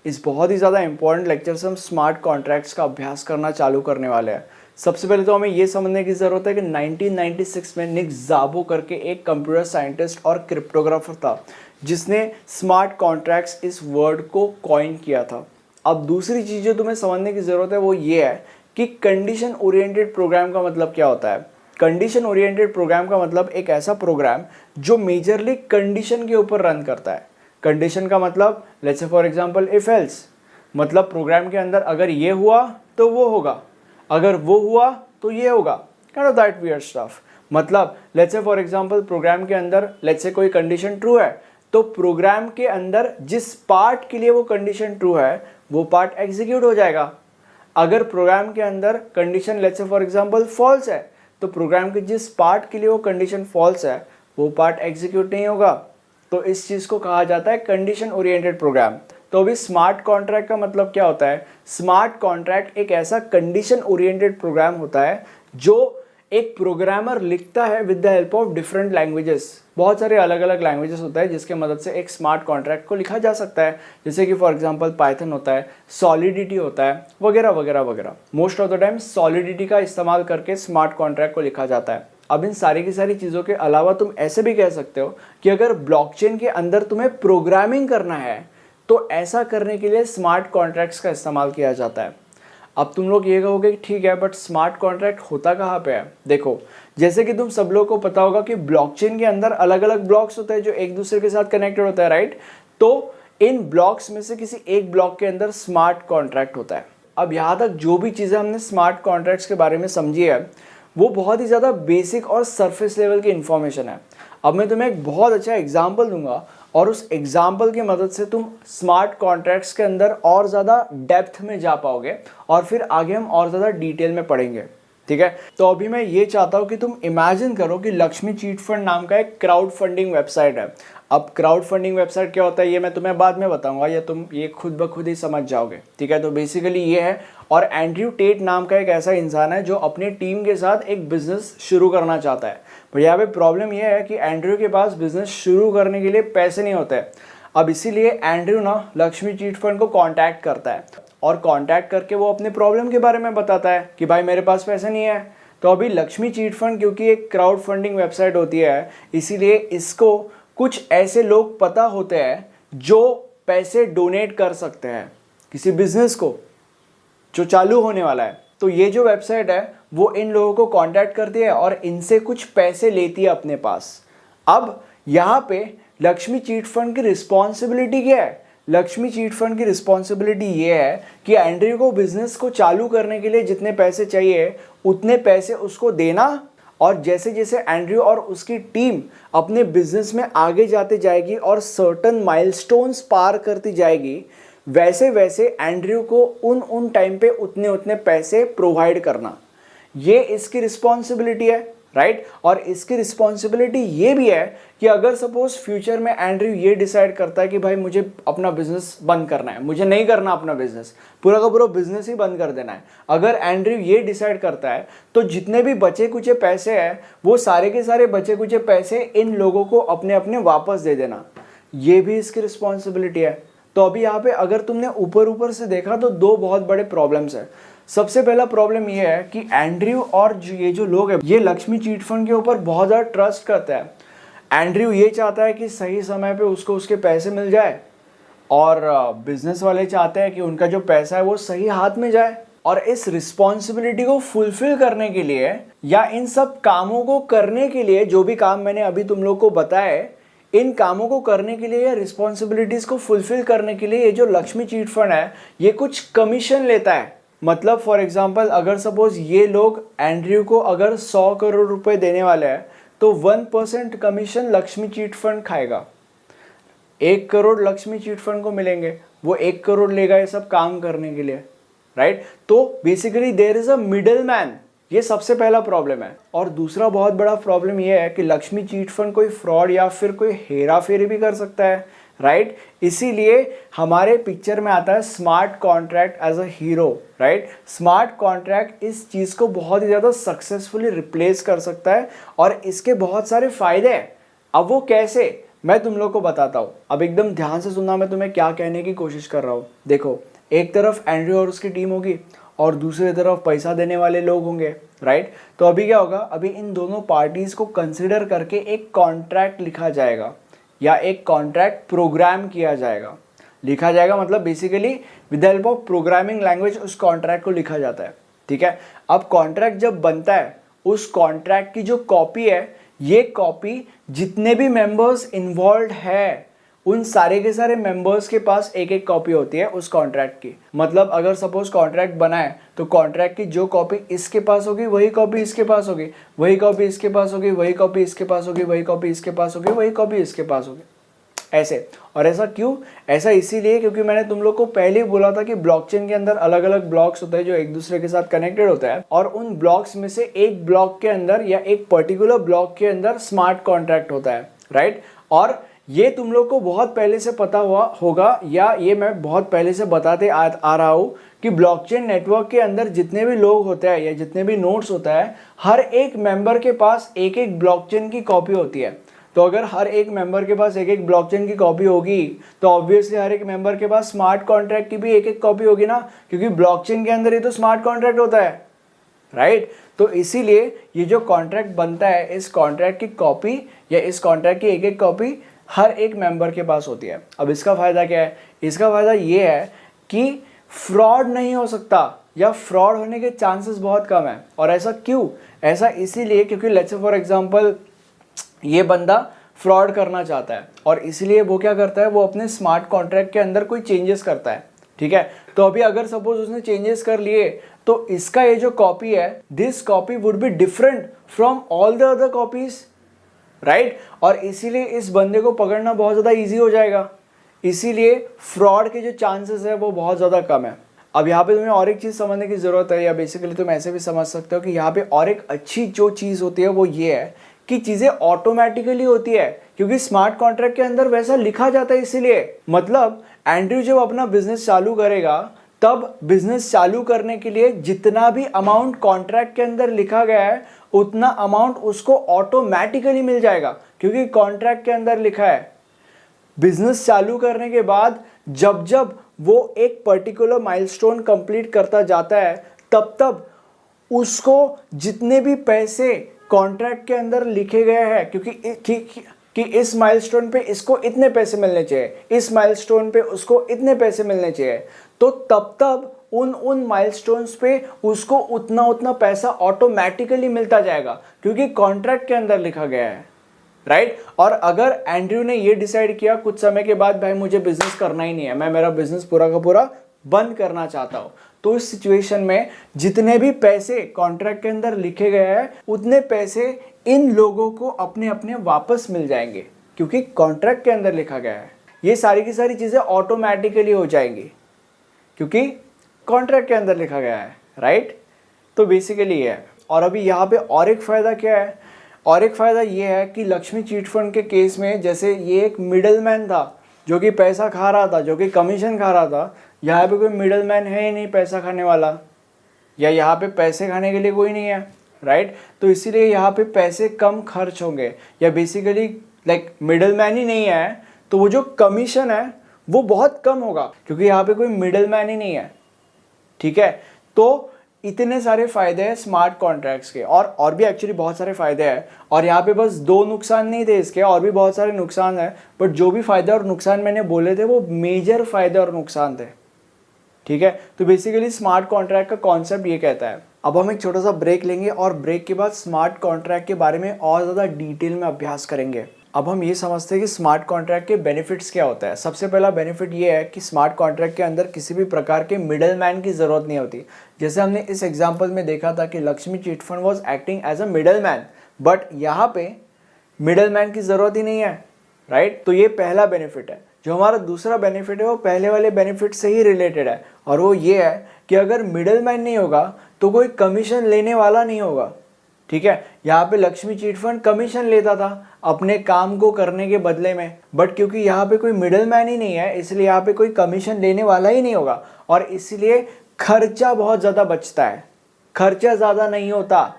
इस बहुत ही ज़्यादा इंपॉर्टेंट लेक्चर से हम स्मार्ट कॉन्ट्रैक्ट्स का अभ्यास करना चालू करने वाले हैं। सबसे पहले तो हमें ये समझने की ज़रूरत है कि 1996 में निक ज़ाबो करके एक कंप्यूटर साइंटिस्ट और क्रिप्टोग्राफर था जिसने स्मार्ट कॉन्ट्रैक्ट्स इस वर्ड को कॉइन किया था। अब दूसरी चीज़ जो तुम्हें समझने की ज़रूरत है वो ये है कि कंडीशन ओरिएंटेड प्रोग्राम का मतलब क्या होता है। कंडीशन ओरिएंटेड प्रोग्राम का मतलब एक ऐसा प्रोग्राम जो मेजरली कंडीशन के ऊपर रन करता है। कंडीशन का मतलब लेट्स से फॉर एग्जांपल इफ एल्स, मतलब प्रोग्राम के अंदर अगर ये हुआ तो वो होगा, अगर वो हुआ तो ये होगा, kind of that weird stuff. मतलब लेट्स से फॉर एग्जांपल प्रोग्राम के अंदर लेट्स से कोई कंडीशन ट्रू है तो प्रोग्राम के अंदर जिस पार्ट के लिए वो कंडीशन ट्रू है वो पार्ट एग्जीक्यूट हो जाएगा। अगर प्रोग्राम के अंदर कंडीशन लेट्स से फॉर एग्जांपल फॉल्स है तो प्रोग्राम के जिस पार्ट के लिए वो कंडीशन फॉल्स है वो पार्ट एग्जीक्यूट नहीं होगा। तो इस चीज़ को कहा जाता है कंडीशन ओरिएंटेड प्रोग्राम। तो अभी स्मार्ट कॉन्ट्रैक्ट का मतलब क्या होता है। स्मार्ट कॉन्ट्रैक्ट एक ऐसा कंडीशन ओरिएंटेड प्रोग्राम होता है जो एक प्रोग्रामर लिखता है with the help of different languages. बहुत सारे अलग अलग लैंग्वेजेस होता है जिसके मदद से एक स्मार्ट कॉन्ट्रैक्ट को लिखा जा सकता है, जैसे कि फॉर एग्जांपल पाइथन होता है, सॉलिडिटी होता है, वगैरह वगैरह वगैरह। Most of the time solidity का इस्तेमाल करके स्मार्ट कॉन्ट्रैक्ट को लिखा जाता है। अब इन सारी की सारी चीज़ों के अलावा तुम ऐसे भी कह सकते हो कि अगर ब्लॉकचेन के अंदर तुम्हें प्रोग्रामिंग करना है तो ऐसा करने के लिए स्मार्ट कॉन्ट्रैक्ट्स का इस्तेमाल किया जाता है। अब तुम लोग ये कहोगे कि ठीक है बट स्मार्ट कॉन्ट्रैक्ट होता कहाँ पे है। देखो, जैसे कि तुम सब लोग को पता होगा कि ब्लॉकचेन के अंदर अलग अलग ब्लॉक्स होते हैं जो एक दूसरे के साथ कनेक्टेड होता है, राइट। तो इन ब्लॉक्स में से किसी एक ब्लॉक के अंदर स्मार्ट कॉन्ट्रैक्ट होता है। अब यहाँ तक जो भी चीज़ें हमने स्मार्ट कॉन्ट्रैक्ट्स के बारे में समझी है वो बहुत ही ज़्यादा बेसिक और सरफेस लेवल की इन्फॉर्मेशन है। अब मैं तुम्हें एक बहुत अच्छा एग्जाम्पल दूंगा और उस एग्जाम्पल की मदद से तुम स्मार्ट कॉन्ट्रैक्ट्स के अंदर और ज़्यादा डेप्थ में जा पाओगे और फिर आगे हम और ज़्यादा डिटेल में पढ़ेंगे, ठीक है। तो अभी मैं ये चाहता हूँ कि तुम इमेजिन करो कि लक्ष्मी चीट फंड नाम का एक क्राउड फंडिंग वेबसाइट है। अब क्राउड फंडिंग वेबसाइट क्या होता है ये मैं तुम्हें बाद में बताऊंगा, या तुम ये खुद ब खुद ही समझ जाओगे, ठीक है। तो बेसिकली ये है, और एंड्रयू टेट नाम का एक ऐसा इंसान है जो अपनी टीम के साथ एक बिजनेस शुरू करना चाहता है। पर यहाँ पे प्रॉब्लम ये है कि एंड्रयू के पास बिजनेस शुरू करने के लिए पैसे नहीं होते। अब इसीलिए एंड्रयू ना लक्ष्मी चीट फंड को कांटेक्ट करता है और कांटेक्ट करके वो अपने प्रॉब्लम के बारे में बताता है कि भाई मेरे पास पैसे नहीं है। तो अभी लक्ष्मी चीट फंड क्योंकि एक क्राउड फंडिंग वेबसाइट होती है इसीलिए इसको कुछ ऐसे लोग पता होते हैं जो पैसे डोनेट कर सकते हैं किसी बिजनेस को जो चालू होने वाला है। तो ये जो वेबसाइट है वो इन लोगों को कांटेक्ट करती है और इनसे कुछ पैसे लेती है अपने पास। अब यहाँ पे लक्ष्मी चीट फंड की रिस्पॉन्सिबिलिटी क्या है। लक्ष्मी चीट फंड की रिस्पॉन्सिबिलिटी ये है कि एंड्रयू को बिजनेस को चालू करने के लिए जितने पैसे चाहिए उतने पैसे उसको देना, और जैसे जैसे एंड्रयू और उसकी टीम अपने बिजनेस में आगे जाते जाएगी और सर्टन माइलस्टोन्स पार करती जाएगी वैसे वैसे एंड्रयू को उन टाइम पे उतने उतने पैसे प्रोवाइड करना, ये इसकी रिस्पॉन्सिबिलिटी है, राइट। और इसकी रिस्पॉन्सिबिलिटी ये भी है कि अगर सपोज फ्यूचर में एंड्रयू ये डिसाइड करता है कि भाई मुझे अपना बिजनेस बंद करना है, मुझे नहीं करना अपना बिजनेस, पूरा का पूरा बिजनेस ही बंद कर देना है, अगर एंड्रयू ये डिसाइड करता है तो जितने भी बचे कुचे पैसे हैं वो सारे के सारे बचे कुचे पैसे इन लोगों को अपने अपने वापस दे देना, ये भी इसकी रिस्पॉन्सिबिलिटी है। तो अभी यहाँ पे अगर तुमने ऊपर ऊपर से देखा तो दो बहुत बड़े प्रॉब्लम्स है। सबसे पहला प्रॉब्लम ये है कि एंड्रयू और ये जो लोग हैं ये लक्ष्मी चीट फंड के ऊपर बहुत ज़्यादा ट्रस्ट करते हैं। एंड्रयू ये चाहता है कि सही समय पे उसको उसके पैसे मिल जाए और बिजनेस वाले चाहते हैं कि उनका जो पैसा है वो सही हाथ में जाए। और इस रिस्पॉन्सिबिलिटी को फुलफिल करने के लिए या इन सब कामों को करने के लिए, जो भी काम मैंने अभी तुम लोग को बताए, इन कामों को करने के लिए या रिस्पॉन्सिबिलिटीज़ को फुलफिल करने के लिए ये जो लक्ष्मी चीट फंड है ये कुछ कमीशन लेता है। मतलब फॉर एग्जांपल अगर सपोज ये लोग एंड्रयू को अगर 100 करोड़ रुपए देने वाले हैं तो 1% कमीशन लक्ष्मी चीट फंड खाएगा। 1 करोड़ लक्ष्मी चीट फंड को मिलेंगे, वो 1 करोड़ लेगा ये सब काम करने के लिए, राइट। तो basically there is a middle man, ये सबसे पहला प्रॉब्लम है। और दूसरा बहुत बड़ा प्रॉब्लम ये है कि लक्ष्मी चीट फंड कोई फ्रॉड या फिर कोई हेरा फेरी भी कर सकता है, राइट। इसीलिए हमारे पिक्चर में आता है smart contract as a hero, right. Smart contract इस चीज़ को बहुत ही ज़्यादा सक्सेसफुली रिप्लेस कर सकता है और इसके बहुत सारे फायदे हैं। अब वो कैसे, मैं तुम लोग को बताता हूँ, अब एकदम ध्यान से सुनना मैं तुम्हें क्या कहने की कोशिश कर रहा हूँ। देखो, एक तरफ एंड्रयू और उसकी टीम होगी और दूसरी तरफ पैसा देने वाले लोग होंगे, राइट। तो अभी क्या होगा, अभी इन दोनों पार्टीज को कंसिडर करके एक कॉन्ट्रैक्ट लिखा जाएगा या एक कॉन्ट्रैक्ट प्रोग्राम किया जाएगा। लिखा जाएगा मतलब basically with the help of programming language उस कॉन्ट्रैक्ट को लिखा जाता है, ठीक है। अब कॉन्ट्रैक्ट जब बनता है, उस कॉन्ट्रैक्ट की जो कॉपी है, ये कॉपी जितने भी मेंबर्स इन्वॉल्व है उन सारे के सारे मेंबर्स के पास एक एक कॉपी होती है उस कॉन्ट्रैक्ट की। मतलब अगर सपोज कॉन्ट्रैक्ट बना है तो कॉन्ट्रैक्ट की जो कॉपी इसके पास होगी वही कॉपी इसके पास होगी, वही कॉपी इसके पास होगी, वही कॉपी इसके पास होगी, वही कॉपी इसके पास होगी, वही कॉपी इसके पास होगी, ऐसे। और ऐसा क्यों? ऐसा इसीलिए क्योंकि मैंने तुम लोग को पहले ही बोला था कि ब्लॉकचेन के अंदर अलग अलग ब्लॉक्स होते हैं जो एक दूसरे के साथ कनेक्टेड होते हैं, और उन ब्लॉक्स में से एक ब्लॉक के अंदर या एक पर्टिकुलर ब्लॉक के अंदर स्मार्ट कॉन्ट्रैक्ट होता है, राइट। और ये तुम लोग को बहुत पहले से पता हुआ होगा, या ये मैं बहुत पहले से बताते आ रहा हूँ कि ब्लॉकचेन नेटवर्क के अंदर जितने भी लोग होते हैं या जितने भी नोड्स होता है, हर एक मेंबर के पास एक एक ब्लॉकचेन की कॉपी होती है। तो अगर हर एक मेंबर के पास एक एक ब्लॉकचेन की कॉपी होगी तो ऑब्वियसली हर एक मेंबर के पास स्मार्ट कॉन्ट्रैक्ट की भी एक एक कॉपी होगी ना, क्योंकि ब्लॉकचेन के अंदर ही तो स्मार्ट कॉन्ट्रैक्ट होता है, राइट। तो इसीलिए ये जो कॉन्ट्रैक्ट बनता है, इस कॉन्ट्रैक्ट की कॉपी या इस कॉन्ट्रैक्ट की एक एक कॉपी हर एक मेंबर के पास होती है। अब इसका फ़ायदा क्या है? इसका फ़ायदा ये है कि फ्रॉड नहीं हो सकता या फ्रॉड होने के चांसेस बहुत कम है। और ऐसा क्यों? ऐसा इसीलिए क्योंकि लेट्स से फॉर एग्जांपल ये बंदा फ्रॉड करना चाहता है और इसलिए वो क्या करता है, वो अपने स्मार्ट कॉन्ट्रैक्ट के अंदर कोई चेंजेस करता है, ठीक है। तो अभी अगर सपोज उसने चेंजेस कर लिए तो इसका ये जो कॉपी है, this copy would be different from all the other copies, right. और इसीलिए इस बंदे को पकड़ना बहुत ज़्यादा ईजी हो जाएगा, इसीलिए फ्रॉड के जो चांसेस है वो बहुत ज़्यादा कम है। अब यहाँ पे तुम्हें और एक चीज़ समझने की ज़रूरत है, या बेसिकली तुम ऐसे भी समझ सकते हो कि यहाँ पे और एक अच्छी जो चीज़ होती है वो ये है कि चीज़ें ऑटोमेटिकली होती है, क्योंकि स्मार्ट कॉन्ट्रैक्ट के अंदर वैसा लिखा जाता है। इसीलिए मतलब एंड्रयू जब अपना बिजनेस चालू करेगा तब बिजनेस चालू करने के लिए जितना भी अमाउंट कॉन्ट्रैक्ट के अंदर लिखा गया है उतना अमाउंट उसको ऑटोमेटिकली मिल जाएगा, क्योंकि कॉन्ट्रैक्ट के अंदर लिखा है। बिजनेस चालू करने के बाद जब जब वो एक पर्टिकुलर माइलस्टोन कंप्लीट करता जाता है तब तब उसको जितने भी पैसे कॉन्ट्रैक्ट के अंदर लिखे गए हैं, क्योंकि कि इस माइलस्टोन पे इसको इतने पैसे मिलने चाहिए, इस माइलस्टोन पे उसको इतने पैसे मिलने चाहिए, तो तब उन माइलस्टोन्स पे उसको उतना पैसा ऑटोमेटिकली मिलता जाएगा, क्योंकि कॉन्ट्रैक्ट के अंदर लिखा गया है, राइट। और अगर एंड्रयू ने ये डिसाइड किया कुछ समय के बाद, भाई मुझे बिजनेस करना ही नहीं है, मैं मेरा बिजनेस पूरा का पूरा बंद करना चाहता हूँ, तो इस सिचुएशन में जितने भी पैसे कॉन्ट्रैक्ट के अंदर लिखे गए हैं उतने पैसे इन लोगों को अपने अपने वापस मिल जाएंगे, क्योंकि कॉन्ट्रैक्ट के अंदर लिखा गया है। ये सारी की सारी चीज़ें ऑटोमेटिकली हो जाएंगी क्योंकि कॉन्ट्रैक्ट के अंदर लिखा गया है, राइट। तो बेसिकली ये है। और अभी यहाँ पे और एक फ़ायदा क्या है? और एक फ़ायदा ये है कि लक्ष्मी चीट फंड के केस में जैसे ये एक मिडलमैन था जो कि पैसा खा रहा था, जो कि कमीशन खा रहा था, यहाँ पे कोई मिडलमैन है ही नहीं पैसा खाने वाला, या यहाँ पे पैसे खाने के लिए कोई नहीं है, राइट। तो इसीलिए यहाँ पे पैसे कम खर्च होंगे, या बेसिकली लाइक मिडलमैन ही नहीं है तो वो जो कमीशन है वो बहुत कम होगा, क्योंकि यहाँ पे कोई मिडलमैन ही नहीं है, ठीक है। तो इतने सारे फायदे हैं स्मार्ट कॉन्ट्रैक्ट्स के, और भी एक्चुअली बहुत सारे फायदे हैं। और यहाँ पे बस 2 नुकसान नहीं थे इसके, और भी बहुत सारे नुकसान हैं, बट जो भी फायदे और नुकसान मैंने बोले थे वो मेजर फायदे और नुकसान थे, ठीक है। तो बेसिकली स्मार्ट कॉन्ट्रैक्ट का कॉन्सेप्ट ये कहता है। अब हम एक छोटा सा ब्रेक लेंगे और ब्रेक के बाद स्मार्ट कॉन्ट्रैक्ट के बारे में और ज़्यादा डिटेल में अभ्यास करेंगे। अब हम ये समझते हैं कि स्मार्ट कॉन्ट्रैक्ट के बेनिफिट्स क्या होता है। सबसे पहला बेनिफिट ये है कि स्मार्ट कॉन्ट्रैक्ट के अंदर किसी भी प्रकार के मिडल मैन की ज़रूरत नहीं होती। जैसे हमने इस एग्जाम्पल में देखा था कि Lakshmi chit fund was acting as a middle man, but यहाँ पे मिडल मैन की ज़रूरत ही नहीं है, राइट। तो ये पहला बेनिफिट है। जो हमारा दूसरा बेनिफिट है वो पहले वाले बेनिफिट से ही रिलेटेड है, और वो ये है कि अगर मिडल मैन नहीं होगा तो कोई कमीशन लेने वाला नहीं होगा, ठीक है। यहाँ पे लक्ष्मी चिट फंड कमीशन लेता था अपने काम को करने के बदले में, बट क्योंकि यहाँ पे कोई मिडल मैन ही नहीं है इसलिए यहाँ पे कोई कमीशन लेने वाला ही नहीं होगा, और इसलिए खर्चा बहुत ज़्यादा बचता है, खर्चा ज़्यादा नहीं होता,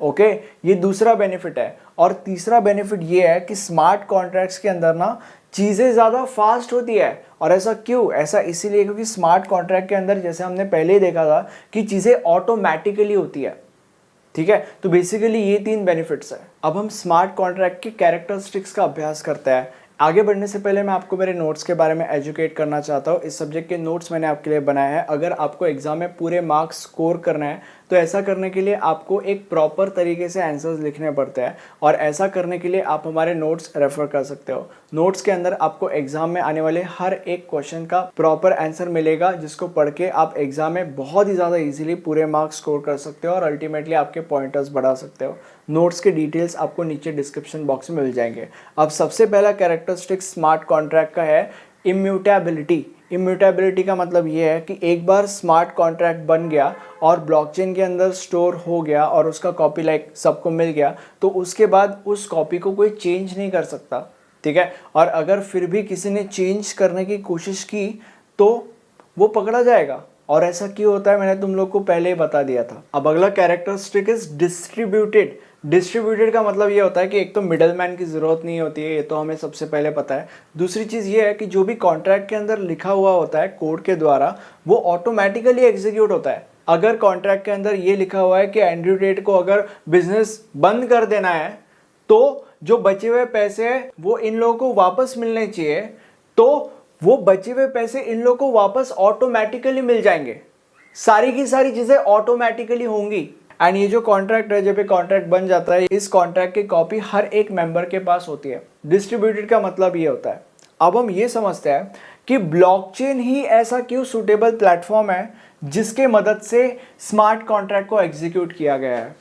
ओके, ये दूसरा बेनिफिट है। और तीसरा बेनिफिट ये है कि स्मार्ट कॉन्ट्रैक्ट्स के अंदर ना चीज़ें ज़्यादा फास्ट होती है। और ऐसा क्यों? ऐसा इसीलिए क्योंकि स्मार्ट कॉन्ट्रैक्ट के अंदर जैसे हमने पहले ही देखा था कि चीज़ें ऑटोमेटिकली होती है। ठीक है, तो बेसिकली ये 3 बेनिफिट्स है। अब हम स्मार्ट कॉन्ट्रैक्ट की कैरेक्टरिस्टिक्स का अभ्यास करते हैं। आगे बढ़ने से पहले मैं आपको मेरे नोट्स के बारे में एजुकेट करना चाहता हूँ। इस सब्जेक्ट के नोट्स मैंने आपके लिए बनाए हैं। अगर आपको एग्जाम में पूरे मार्क्स स्कोर करना है तो ऐसा करने के लिए आपको एक प्रॉपर तरीके से आंसर्स लिखने पड़ते हैं, और ऐसा करने के लिए आप हमारे नोट्स रेफर कर सकते हो। नोट्स के अंदर आपको एग्जाम में आने वाले हर एक क्वेश्चन का प्रॉपर आंसर मिलेगा, जिसको पढ़ के आप एग्जाम में बहुत ही ज़्यादा इजीली पूरे मार्क्स स्कोर कर सकते हो और अल्टीमेटली आपके पॉइंटर्स बढ़ा सकते हो। नोट्स के डिटेल्स आपको नीचे डिस्क्रिप्शन बॉक्स में मिल जाएंगे। अब सबसे पहला कैरेक्टरिस्टिक स्मार्ट कॉन्ट्रैक्ट का है इम्यूटेबिलिटी। इम्यूटेबिलिटी का मतलब ये है कि एक बार स्मार्ट कॉन्ट्रैक्ट बन गया और ब्लॉकचेन के अंदर स्टोर हो गया और उसका कॉपी लाइक सबको मिल गया, तो उसके बाद उस कॉपी को कोई चेंज नहीं कर सकता। ठीक है, और अगर फिर भी किसी ने चेंज करने की कोशिश की तो वो पकड़ा जाएगा। और ऐसा क्यों होता है मैंने तुम लोग को पहले ही बता दिया था। अब अगला कैरेक्टरिस्टिक इज डिस्ट्रीब्यूटेड। डिस्ट्रीब्यूटेड का मतलब ये होता है कि एक तो मिडल मैन की ज़रूरत नहीं होती है, ये तो हमें सबसे पहले पता है। दूसरी चीज़ ये है कि जो भी कॉन्ट्रैक्ट के अंदर लिखा हुआ होता है कोड के द्वारा, वो ऑटोमेटिकली एग्जीक्यूट होता है। अगर कॉन्ट्रैक्ट के अंदर ये लिखा हुआ है कि एंड्रयू टेट को अगर बिजनेस बंद कर देना है तो जो बचे हुए पैसे हैं वो इन लोगों को वापस मिलने चाहिए, तो वो बचे हुए पैसे इन लोगों को वापस ऑटोमेटिकली मिल जाएंगे। सारी की सारी चीज़ें ऑटोमेटिकली होंगी। एंड ये जो कॉन्ट्रैक्ट है, जब ये कॉन्ट्रैक्ट बन जाता है, इस कॉन्ट्रैक्ट की कॉपी हर एक मेंबर के पास होती है। डिस्ट्रीब्यूटेड का मतलब ये होता है। अब हम ये समझते हैं कि ब्लॉकचेन ही ऐसा क्यों सूटेबल प्लेटफॉर्म है जिसके मदद से स्मार्ट कॉन्ट्रैक्ट को एग्जीक्यूट किया गया है।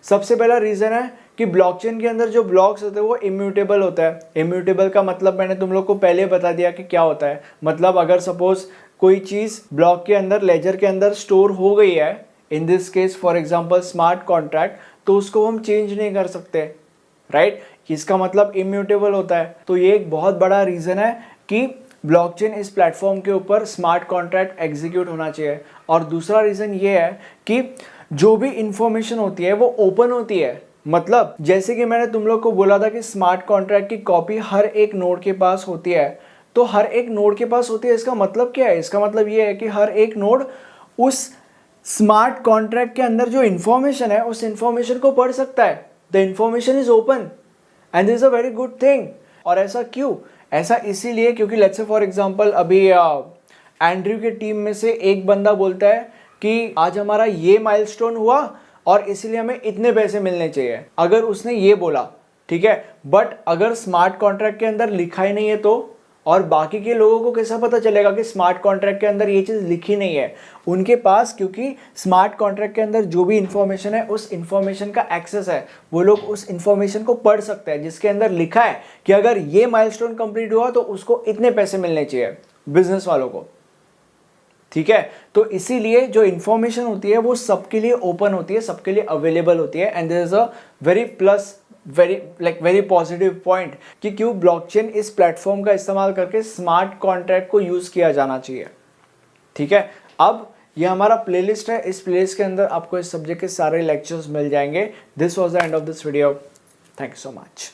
सबसे पहला रीज़न है कि ब्लॉकचेन के अंदर जो ब्लॉक्स होते हैं वो इम्यूटेबल होता है। इम्यूटेबल का मतलब मैंने तुम लोग को पहले बता दिया कि क्या होता है। मतलब अगर सपोज कोई चीज़ ब्लॉक के अंदर, लेजर के अंदर स्टोर हो गई है, in this case for example smart contract, तो उसको हम चेंज नहीं कर सकते, राइट। इसका मतलब इम्यूटेबल होता है। तो ये एक बहुत बड़ा रीज़न है कि ब्लॉकचेन इस प्लेटफॉर्म के ऊपर स्मार्ट कॉन्ट्रैक्ट एग्जीक्यूट होना चाहिए। और दूसरा रीज़न ये है कि जो भी इंफॉर्मेशन होती है वो ओपन होती है। मतलब जैसे कि मैंने तुम लोग को बोला था कि स्मार्ट कॉन्ट्रैक्ट की कॉपी हर एक नोड के पास होती है, तो हर एक नोड के पास होती है। इसका मतलब क्या है? इसका मतलब ये है कि हर एक नोड उस स्मार्ट कॉन्ट्रैक्ट के अंदर जो इंफॉर्मेशन है उस इंफॉर्मेशन को पढ़ सकता है। The information is open and this is a very good thing. और ऐसा क्यों? ऐसा इसीलिए क्योंकि लेट्स से फॉर एग्जांपल अभी एंड्रयू के टीम में से एक बंदा बोलता है कि आज हमारा ये माइलस्टोन हुआ और इसीलिए हमें इतने पैसे मिलने चाहिए। अगर उसने ये बोला, ठीक है, बट अगर स्मार्ट कॉन्ट्रैक्ट के अंदर लिखा ही नहीं है तो, और बाकी के लोगों को कैसा पता चलेगा कि स्मार्ट कॉन्ट्रैक्ट के अंदर ये चीज़ लिखी नहीं है? उनके पास, क्योंकि स्मार्ट कॉन्ट्रैक्ट के अंदर जो भी इंफॉर्मेशन है उस इंफॉर्मेशन का एक्सेस है, वो लोग उस इंफॉर्मेशन को पढ़ सकते हैं जिसके अंदर लिखा है कि अगर ये माइलस्टोन कंप्लीट हुआ तो उसको इतने पैसे मिलने चाहिए बिजनेस वालों को। ठीक है, तो इसीलिए जो इंफॉर्मेशन होती है वो सबके लिए ओपन होती है, सबके लिए अवेलेबल होती है। And there is a very plus, very positive point कि क्यों ब्लॉकचेन इस प्लेटफॉर्म का इस्तेमाल करके स्मार्ट कॉन्ट्रैक्ट को यूज किया जाना चाहिए। ठीक है, अब ये हमारा प्लेलिस्ट है। इस प्लेलिस्ट के अंदर आपको इस सब्जेक्ट के सारे लेक्चर्स मिल जाएंगे। This was the end of this video. Thank you so much.